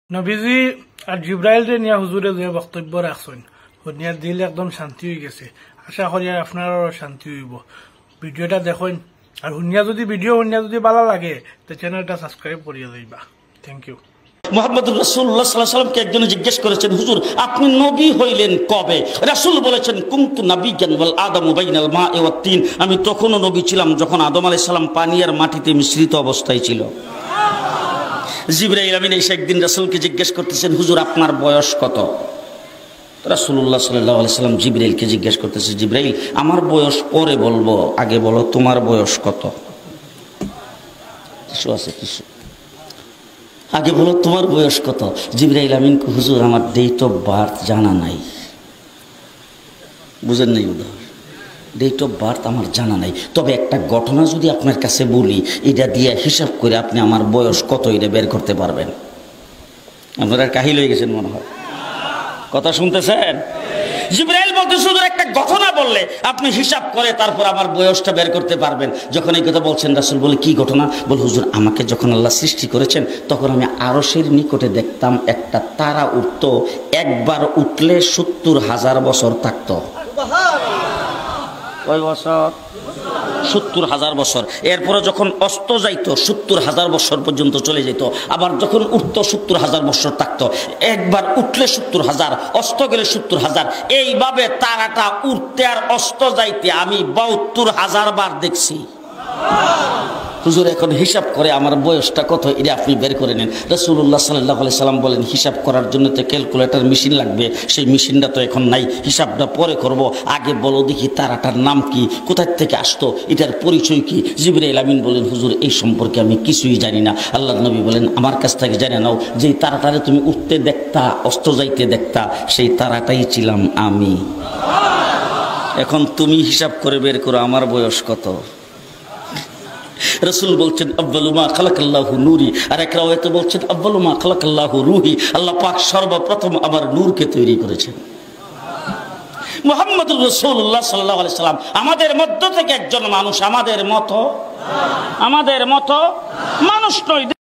নবীজি আর জিব্রাইল রে নিয়া হুজুরে যে বক্তব্য রাখছেন হনিয়ার দিল একদম শান্তি হয়ে গেছে। আশা করি আপনারও শান্তি হইব। ভিডিওটা দেখুন আর হুনিয়া যদি ভালো লাগে তো চ্যানেলটা সাবস্ক্রাইব করিয়া যাইবা। Thank you. মুহাম্মদুর রাসূলুল্লাহ সাল্লাল্লাহু আলাইহি ওয়াসাল্লামকে একজন জিজ্ঞেস করেছেন, হুজুর আপনি নবী হইলেন কবে? রাসূল বলেছেন, কুনতু নাবিয়্যান ওয়াল আদামু বাইনাল মা'i ওয়াত তিন। আমি তখনও নবী ছিলাম যখন আদম আলাইহিস সালাম পানি আর মাটিতে মিশ্রিত অবস্থায় ছিল। জিবরাইল আমিন এসে একদিন রাসূলকে জিজ্ঞেস করতেছেন, হুজুর আপনার বয়স কত? রাসূলুল্লাহ সাল্লাল্লাহু আলাইহি ওয়াসাল্লাম জিবরাইলকে জিজ্ঞেস করতেছে, জিবরাইল আমার বয়স পরে বলবো, আগে বলো তোমার বয়স কত? আগে বলো তোমার বয়স কত? জিবরাইল আমিন হুজুর আমার ডেট অফ বার্থ জানা নাই। বুঝেন নাই? ডেট অফ বার্থ আমার জানা নাই, তবে একটা ঘটনা যদি আপনার কাছে বলি, এটা দিয়ে হিসাব করে আপনি আমার বয়স কত এটা বের করতে পারবেন। আপনারা কাহিল হয়ে গেছেন মনে হয়, কথা শুনতেছেন? জিবরাইল বলতেছে, হুজুর একটা ঘটনা বললে আপনি হিসাব করে তারপর আমার বয়সটা বের করতে পারবেন। যখন এই কথা বলছেন রাসূল বলে, কি ঘটনা? বল, হুজুর আমাকে যখন আল্লাহ সৃষ্টি করেছেন তখন আমি আরশের নিকটে দেখতাম একটা তারা উঠত, একবার উঠলে ৭০,০০০ বছর থাকতো। কয় বছর? ৭০,০০০ বছর। এরপরে যখন অস্ত যাইতো ৭০,০০০ বছর পর্যন্ত চলে যেত, আবার যখন উঠতো ৭০,০০০ বছর থাকতো। একবার উঠলে ৭০,০০০, অস্ত গেলে ৭০,০০০। এইভাবে তারাটা উঠতে আর অস্ত যাইতে আমি ৭২,০০০ বার দেখছি। হুজুর এখন হিসাব করে আমার বয়সটা কত এটা আপনি বের করে নেন। রাসূলুল্লাহ সাল্লাল্লাহু আলাইহি সাল্লাম বলেন, হিসাব করার জন্য তো ক্যালকুলেটর মেশিন লাগবে, সেই মেশিনটা তো এখন নাই, হিসাবটা পরে করব। আগে বলো দেখি তারাটার নাম কি, কোথায় থেকে আসতো, এটার পরিচয় কি? জিবরাইল আমিন বলেন, হুজুর এই সম্পর্কে আমি কিছুই জানি না। আল্লাহর নবী বলেন, আমার কাছ থেকে জেনে নাও, যেই তারাটারে তুমি উঠতে দেখতা অস্ত যাইতে দেখতা সেই তারাটাই ছিলাম আমি। এখন তুমি হিসাব করে বের করো আমার বয়স কত। রাসূল বলছেন, আউয়ালু মা খালাকাল্লাহু নূরি, আর এক রাওয়ায়াতে বলছেন আউয়ালু মা খালাকাল্লাহু রূহি। আল্লাহ পাক সর্বপ্রথম আমার নূরকে তৈরি করেছেন। মুহাম্মদুর রাসূলুল্লাহ সাল্লাল্লাহু আলাইহি সাল্লাম আমাদের মধ্য থেকে একজন মানুষ, আমাদের মতো মানুষ নয়।